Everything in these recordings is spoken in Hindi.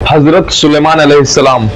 हजरत सुलेमान अलैहिस्सलाम।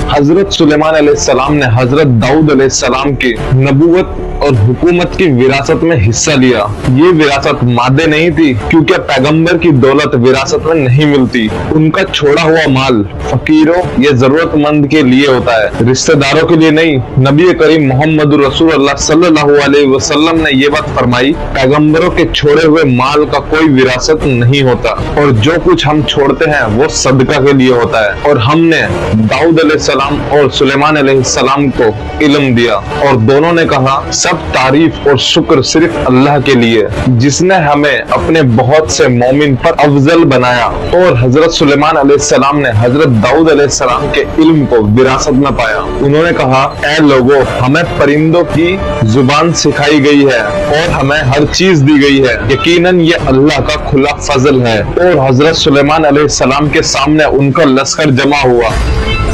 हजरत सुलेमान अलैहिस्सलाम ने हजरत दाऊद अलैहिस्सलाम की नबूवत और हुकूमत की विरासत में हिस्सा लिया। ये विरासत मादे नहीं थी, क्योंकि पैगंबर की दौलत विरासत में नहीं मिलती। उनका छोड़ा हुआ माल फकीरों या जरूरतमंद के लिए होता है, रिश्तेदारों के लिए नहीं। नबी करीम मोहम्मद रसूलुल्लाह सल्लल्लाहु अलैहि वसल्लम ने ये बात फरमाई, पैगंबरों के छोड़े हुए माल का कोई विरासत नहीं होता, और जो कुछ हम छोड़ते हैं वो सदका के लिए होता है। और हमने दाऊद अलैहिस्सलाम और सुलेमान अलैहिस्सलाम को इल्म दिया, और दोनों ने कहा सब तारीफ और शुक्र सिर्फ अल्लाह के लिए, जिसने हमें अपने बहुत से मोमिन पर अफजल बनाया। और हजरत सुलेमान अलैहिस्सलाम ने हजरत दाऊद अलैहिस्सलाम के इल्म को विरासत में पाया। उन्होंने कहा, ऐ लोगों, हमें परिंदों की जुबान सिखाई गई है और हमें हर चीज दी गई है, यकीनन ये अल्लाह का खुला फजल है। और हजरत सुलेमान अलैहिस्सलाम के सामने उनका लश्कर जमा हुआ,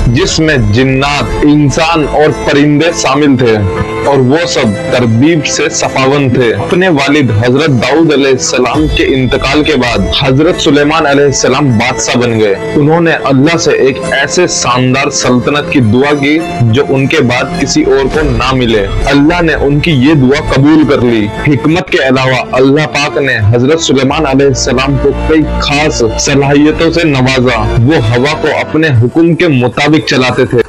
जिसमें जिन्नात, इंसान और परिंदे शामिल थे, और वो सब तरबीब से सफावन थे। अपने वालिद हजरत दाऊद अलैहिस्सलाम के इंतकाल के बाद हजरत सुलेमान अलैहिस्सलाम बादशाह बन गए। उन्होंने अल्लाह से एक ऐसे शानदार सल्तनत की दुआ की जो उनके बाद किसी और को ना मिले। अल्लाह ने उनकी ये दुआ कबूल कर ली। हिकमत के अलावा अल्लाह पाक ने हजरत सुलेमान अलैहिस्सलाम को कई खास सलाहियतों से नवाजा। वो हवा को अपने हुक्म के मुताबिक चलाते थे,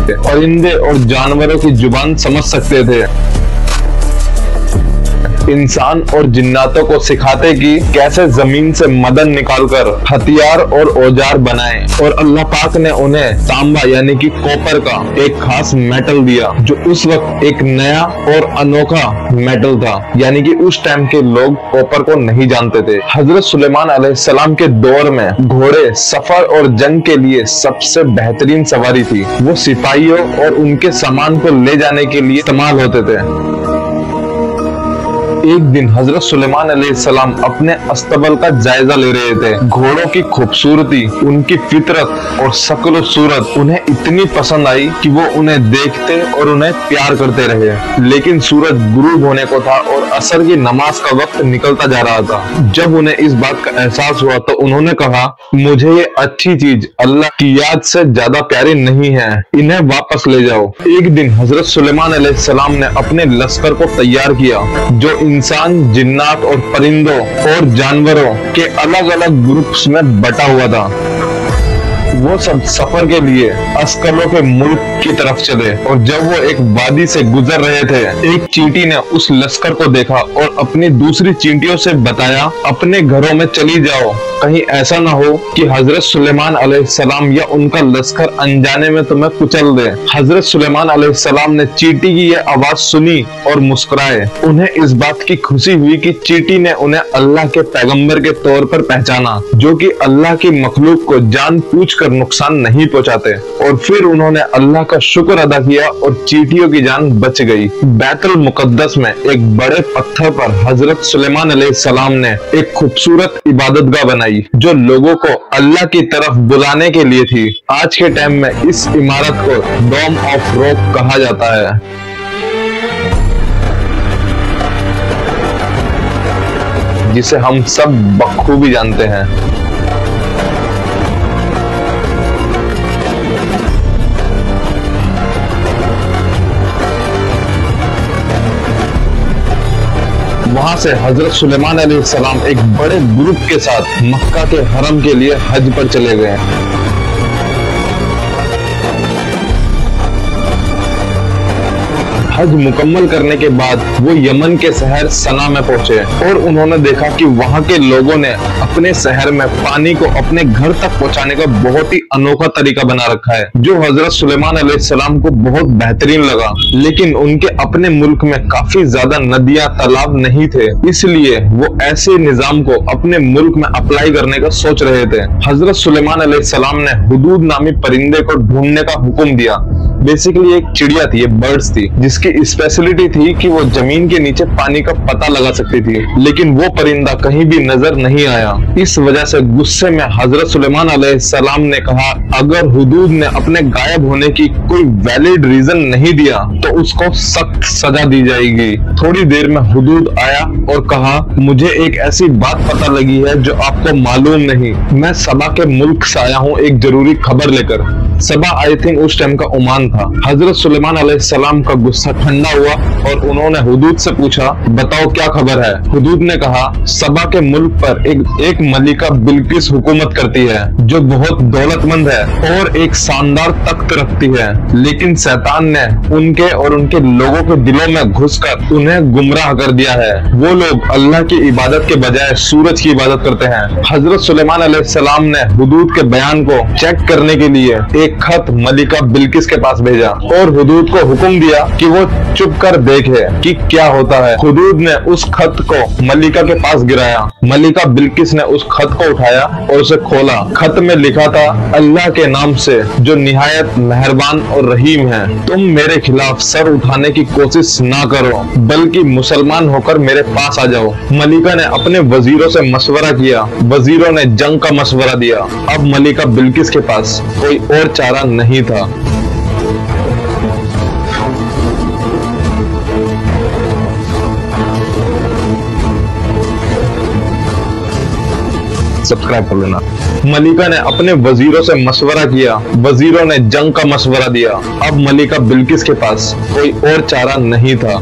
परिंदे और जानवरों की जुबान समझ सकते थे, इंसान और जिन्नातों को सिखाते कि कैसे जमीन से मदन निकालकर हथियार और औजार बनाएं। और अल्लाह पाक ने उन्हें तांबा यानी कि कॉपर का एक खास मेटल दिया, जो उस वक्त एक नया और अनोखा मेटल था, यानी कि उस टाइम के लोग कॉपर को नहीं जानते थे। हजरत सुलेमान अलैहिस्सलाम के दौर में घोड़े सफर और जंग के लिए सबसे बेहतरीन सवारी थी। वो सिपाहियों और उनके सामान को ले जाने के लिए इस्तेमाल होते थे। एक दिन हजरत सुलेमान अलैहिस्सलाम अपने अस्तबल का जायजा ले रहे थे। घोड़ों की खूबसूरती, उनकी फितरत और शक्ल सूरत उन्हें इतनी पसंद आई कि वो उन्हें देखते और उन्हें प्यार करते रहे। लेकिन सूरज गुरूब होने को था और असर की नमाज का वक्त निकलता जा रहा था। जब उन्हें इस बात का एहसास हुआ तो उन्होंने कहा, मुझे ये अच्छी चीज अल्लाह की याद से ज्यादा प्यारी नहीं है, इन्हें वापस ले जाओ। एक दिन हजरत सुलेमान अलैहिस्सलाम ने अपने लश्कर को तैयार किया, जो इंसान, जिन्नात और परिंदों और जानवरों के अलग अलग ग्रुप्स में बटा हुआ था। वो सब सफर के लिए अस्करों के मुल्क की तरफ चले, और जब वो एक वादी से गुजर रहे थे, एक चींटी ने उस लश्कर को देखा और अपनी दूसरी चींटियों से बताया, अपने घरों में चली जाओ, कहीं ऐसा ना हो कि हजरत सुलेमान अलैहिस्सलाम या उनका लश्कर अनजाने में तुम्हें कुचल दे। हजरत सुलेमान अलैहिस्सलाम ने चींटी की यह आवाज सुनी और मुस्कुराए। उन्हें इस बात की खुशी हुई कि चींटी ने उन्हें अल्लाह के पैगंबर के तौर पर पहचाना, जो कि अल्लाह की मखलूक को जान पूछकर नुकसान नहीं पहुंचाते। और फिर उन्होंने अल्लाह का शुक्र अदा किया और चींटियों की जान बच गई। बैतुल मुकद्दस में एक बड़े पत्थर पर हजरत सुलेमान अलैहिस्सलाम ने एक खूबसूरत इबादतगाह बनाई, जो लोगों को अल्लाह की तरफ बुलाने के लिए थी। आज के टाइम में इस इमारत को डोम ऑफ रॉक कहा जाता है। जिसे हम सब बखूबी जानते हैं। वहां से हजरत सुलेमान अलैहिस्सलाम एक बड़े ग्रुप के साथ मक्का के हरम के लिए हज पर चले गए। हज मुकम्मल करने के बाद वो यमन के शहर सना में पहुंचे, और उन्होंने देखा कि वहां के लोगों ने अपने शहर में पानी को अपने घर तक पहुंचाने का बहुत ही अनोखा तरीका बना रखा है, जो हजरत सुलेमान अलैहिस्सलाम को बहुत बेहतरीन लगा। लेकिन उनके अपने मुल्क में काफी ज्यादा नदियां, तालाब नहीं थे, इसलिए वो ऐसे निजाम को अपने मुल्क में अप्लाई करने का सोच रहे थे। हजरत सुलेमान अलैहिस्सलाम ने हुदूद नामी परिंदे को ढूंढने का हुक्म दिया, बेसिकली एक चिड़िया थी, ये बर्ड्स थी, जिसकी स्पेशलिटी थी कि वो जमीन के नीचे पानी का पता लगा सकती थी, लेकिन वो परिंदा कहीं भी नजर नहीं आया। इस वजह से गुस्से में हजरत सुलेमान अलैहिस्सलाम ने कहा, अगर हुदूद ने अपने गायब होने की कोई वैलिड रीजन नहीं दिया तो उसको सख्त सजा दी जाएगी। थोड़ी देर में हुदूद आया और कहा, मुझे एक ऐसी बात पता लगी है जो आपको मालूम नहीं। मैं सबा के मुल्क से आया हूँ एक जरूरी खबर लेकर। सबा आई थिंक उस टाइम का ओमान था। हजरत सुलेमान अलैहिस्सलाम का गुस्सा ठंडा हुआ और उन्होंने हुदूद से पूछा, बताओ क्या खबर है। हुदूद ने कहा, सबा के मुल्क पर एक मलिका बिल्किस हुकूमत करती है जो बहुत दौलतमंद है और एक शानदार तख्त रखती है, लेकिन शैतान ने उनके और उनके लोगों के दिलों में घुसकर उन्हें गुमराह कर दिया है। वो लोग अल्लाह की इबादत के बजाय सूरज की इबादत करते हैं। हजरत सुलेमान अलैहिस्सलाम ने हुदूद के बयान को चेक करने के लिए एक खत मलिका बिल्किस के पास भेजा और हुदूद को हुक्म दिया कि वो चुप कर देखे कि क्या होता है। हुदूद ने उस खत को मलिका के पास गिराया। मलिका बिल्किस ने उस खत को उठाया और उसे खोला। खत में लिखा था, अल्लाह के नाम से जो निहायत मेहरबान और रहीम है, तुम मेरे खिलाफ सर उठाने की कोशिश ना करो, बल्कि मुसलमान होकर मेरे पास आ जाओ। मलिका ने अपने वजीरों से मशवरा किया। वजीरों ने जंग का मशवरा दिया। अब मलिका बिल्किस के पास कोई और चारा नहीं था। सब्सक्राइब कर लेना। मलिका ने अपने वजीरों से मशवरा किया। वजीरों ने जंग का मशवरा दिया। अब मलिका बिल्किस के पास कोई और चारा नहीं था।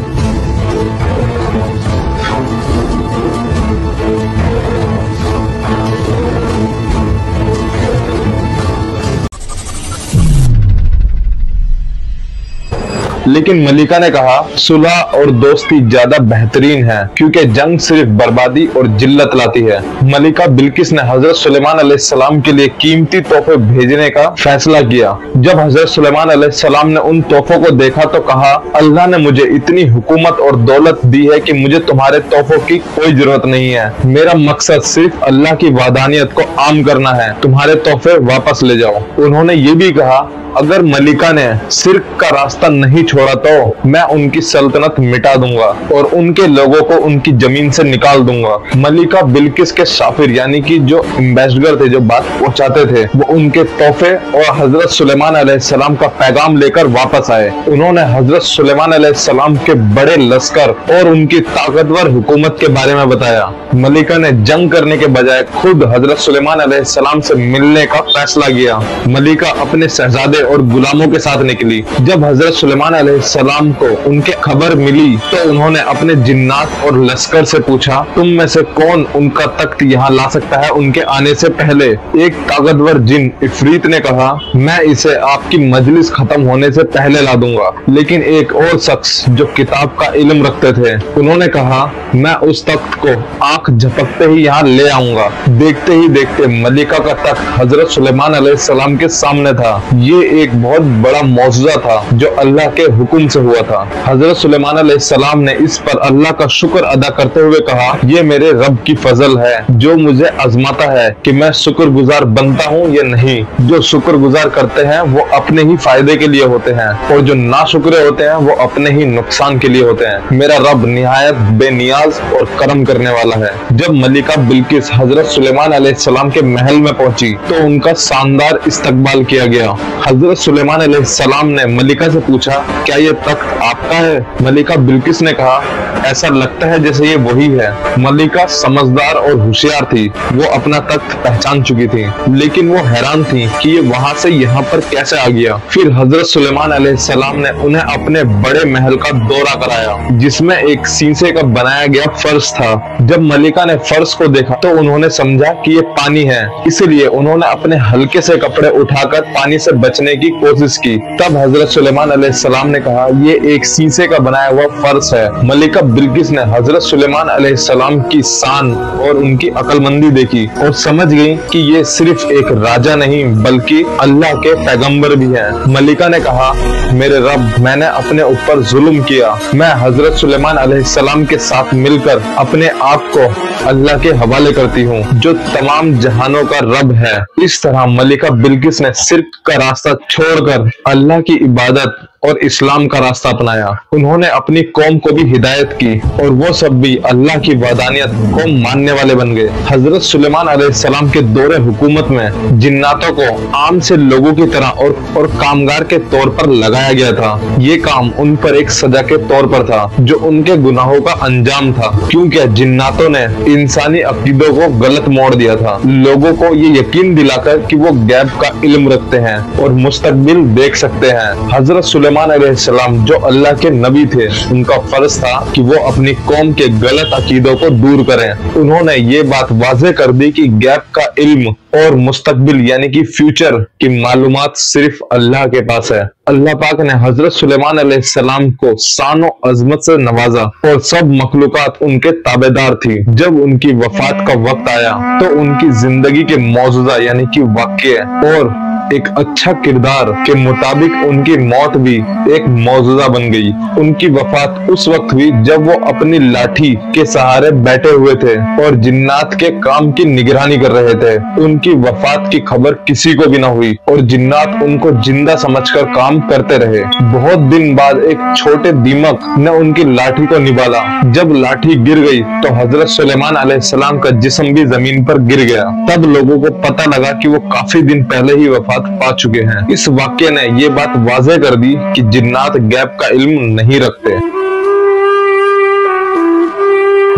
लेकिन मलिका ने कहा, सुलह और दोस्ती ज्यादा बेहतरीन है, क्योंकि जंग सिर्फ बर्बादी और जिल्लत लाती है। मलिका बिल्किस ने हजरत सुलेमान अलैहिस्सलाम के लिए कीमती तोहफे भेजने का फैसला किया। जब हजरत सुलेमान अलैहिस्सलाम ने उन तोहफों को देखा तो कहा, अल्लाह ने मुझे इतनी हुकूमत और दौलत दी है कि मुझे तुम्हारे तोहफों की कोई जरूरत नहीं है। मेरा मकसद सिर्फ अल्लाह की वादानियत को आम करना है। तुम्हारे तोहफे वापस ले जाओ। उन्होंने ये भी कहा, अगर मलिका ने शिर्क का रास्ता नहीं छोड़ा तो मैं उनकी सल्तनत मिटा दूंगा और उनके लोगों को उनकी जमीन से निकाल दूंगा। मलिका बिल्किस के शाफिर यानी कि जो एम्बेसडर थे, जो बात पहुंचाते थे, वो उनके तोहफे और हजरत सुलेमान अलैहिस्सलाम का पैगाम लेकर वापस आए। उन्होंने हजरत सुलेमान अलैहिस्सलाम के बड़े लश्कर और उनकी ताकतवर हुकूमत के बारे में बताया। मलिका ने जंग करने के बजाय खुद हजरत सुलेमान अलैहिस्सलाम से मिलने का फैसला किया। मलिका अपने शहजादे और गुलामों के साथ निकली। जब हजरत सुलेमान अलैहिस्सलाम को उनके खबर मिली तो उन्होंने अपने जिन्नात और लश्कर से पूछा, तुम में से कौन उनका तख्त यहाँ ला सकता है उनके आने से पहले। एक ताकतवर जिन इफरीत ने कहा, मैं इसे आपकी मजलिस खत्म होने से पहले ला दूंगा। लेकिन एक और शख्स जो किताब का इल्म रखते थे, उन्होंने कहा, मैं उस तख्त को आंख झपकते ही यहाँ ले आऊंगा। देखते ही देखते मलिका का तख्त हजरत सुलेमान अलैहिस्सलाम के सामने था। ये एक बहुत बड़ा मौजूदा था जो अल्लाह के हुक्म से हुआ था। हजरत सुलेमान अलैहिस्सलाम ने इस पर अल्लाह का शुक्र अदा करते हुए कहा, ये मेरे रब की फजल है जो मुझे आजमाता है कि मैं शुक्रगुजार बनता हूँ या नहीं। जो शुक्रगुजार करते हैं वो अपने ही फायदे के लिए होते हैं और जो नाशुक्रे होते हैं वो अपने ही नुकसान के लिए होते हैं। मेरा रब निहायत बेनियाज और करम करने वाला है। जब मलिका बिल्किस हजरत सुलेमान अलैहिस्सलाम के महल में पहुंची तो उनका शानदार इस्तकबाल किया गया। हजरत सुलेमान अलैहिस्सलाम ने मलिका से पूछा, क्या ये तख्त आपका है? मलिका बिल्किस ने कहा, ऐसा लगता है जैसे ये वही है। मलिका समझदार और होशियार थी। वो अपना तख्त पहचान चुकी थी, लेकिन वो हैरान थी कि ये वहां से यहाँ पर कैसे आ गया। फिर हजरत सुलेमान अलैहिस्सलाम ने उन्हें अपने बड़े महल का दौरा कराया, जिसमें एक शीशे का बनाया गया फर्श था। जब मलिका ने फर्श को देखा तो उन्होंने समझा कि ये पानी है, इसलिए उन्होंने अपने हल्के से कपड़े उठाकर पानी से बचने की कोशिश की। तब हजरत सुलेमान अलैहिस्सलाम ने कहा ये एक शीशे का बनाया हुआ फर्श है। मलिका बिल्किस ने हजरत सुलेमान अलैहिस्सलाम की शान और उनकी अक्लमंदी देखी और समझ गई कि ये सिर्फ एक राजा नहीं बल्कि अल्लाह के पैगंबर भी हैं। मलिका ने कहा, मेरे रब, मैंने अपने ऊपर जुल्म किया। मैं हजरत सुलेमान अलैहिस्सलाम के साथ मिलकर अपने आप को अल्लाह के हवाले करती हूँ जो तमाम जहानों का रब है। इस तरह मलिका बिल्किस ने शिर्क का रास्ता छोड़कर अल्लाह की इबादत और इस्लाम का रास्ता अपनाया। उन्होंने अपनी कौम को भी हिदायत की और वो सब भी अल्लाह की वहदानियत को मानने वाले बन गए। हजरत सुलेमान अलैहिस्सलाम के दौरे हुकूमत में जिन्नातों को आम से लोगों की तरह और कामगार के तौर पर लगाया गया था। ये काम उन पर एक सजा के तौर पर था जो उनके गुनाहों का अंजाम था, क्योंकि जिन्नातों ने इंसानी अकीदों को गलत मोड़ दिया था, लोगों को ये यकीन दिलाकर कि वो गैब का इल्म रखते हैं और मुस्तकबिल देख सकते हैं। हजरत सुलेमान अलैहिस्सलाम जो अल्लाह के नबी थे, उनका फर्ज था कि वो अपनी कौम के गलत अकीदों को दूर करें। उन्होंने ये बात वाज़ेह कर दी कि गैब का इल्म और मुस्तकबिल यानी कि फ्यूचर की मालूमात सिर्फ अल्लाह के पास है। अल्लाह पाक ने हजरत सुलेमान अलैहिस्सलाम को शान और अजमत से नवाजा और सब मखलूकात उनके ताबेदार थी। जब उनकी वफात का वक्त आया तो उनकी जिंदगी के मौजूदा यानी कि वाक़या और एक अच्छा किरदार के मुताबिक उनकी मौत भी एक मौजूदा बन गई। उनकी वफात उस वक्त हुई जब वो अपनी लाठी के सहारे बैठे हुए थे और जिन्नात के काम की निगरानी कर रहे थे। उनकी वफात की खबर किसी को भी न हुई और जिन्नात उनको जिंदा समझकर काम करते रहे। बहुत दिन बाद एक छोटे दीमक ने उनकी लाठी को निभाला। जब लाठी गिर गई तो हजरत सुलेमान अलैहिस्सलाम का जिस्म भी जमीन पर गिर गया। तब लोगों को पता लगा कि वो काफी दिन पहले ही वफात पा चुके हैं। इस वाक्य ने ये बात वाज़ेह कर दी कि जिन्नात गैब का इल्म नहीं रखते,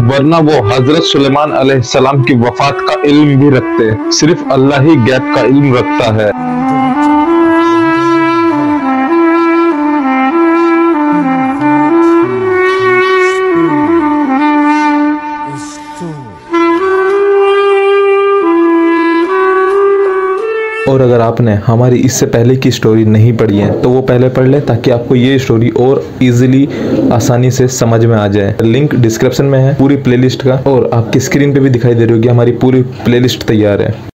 वरना वो हजरत सुलेमान अलैहिस्सलाम की वफात का इल्म भी रखते। सिर्फ अल्लाह ही गैब का इल्म रखता है। और अगर आपने हमारी इससे पहले की स्टोरी नहीं पढ़ी है तो वो पहले पढ़ लें ताकि आपको ये स्टोरी और इजीली आसानी से समझ में आ जाए। लिंक डिस्क्रिप्शन में है पूरी प्लेलिस्ट का और आपकी स्क्रीन पे भी दिखाई दे रही होगी, हमारी पूरी प्लेलिस्ट तैयार है।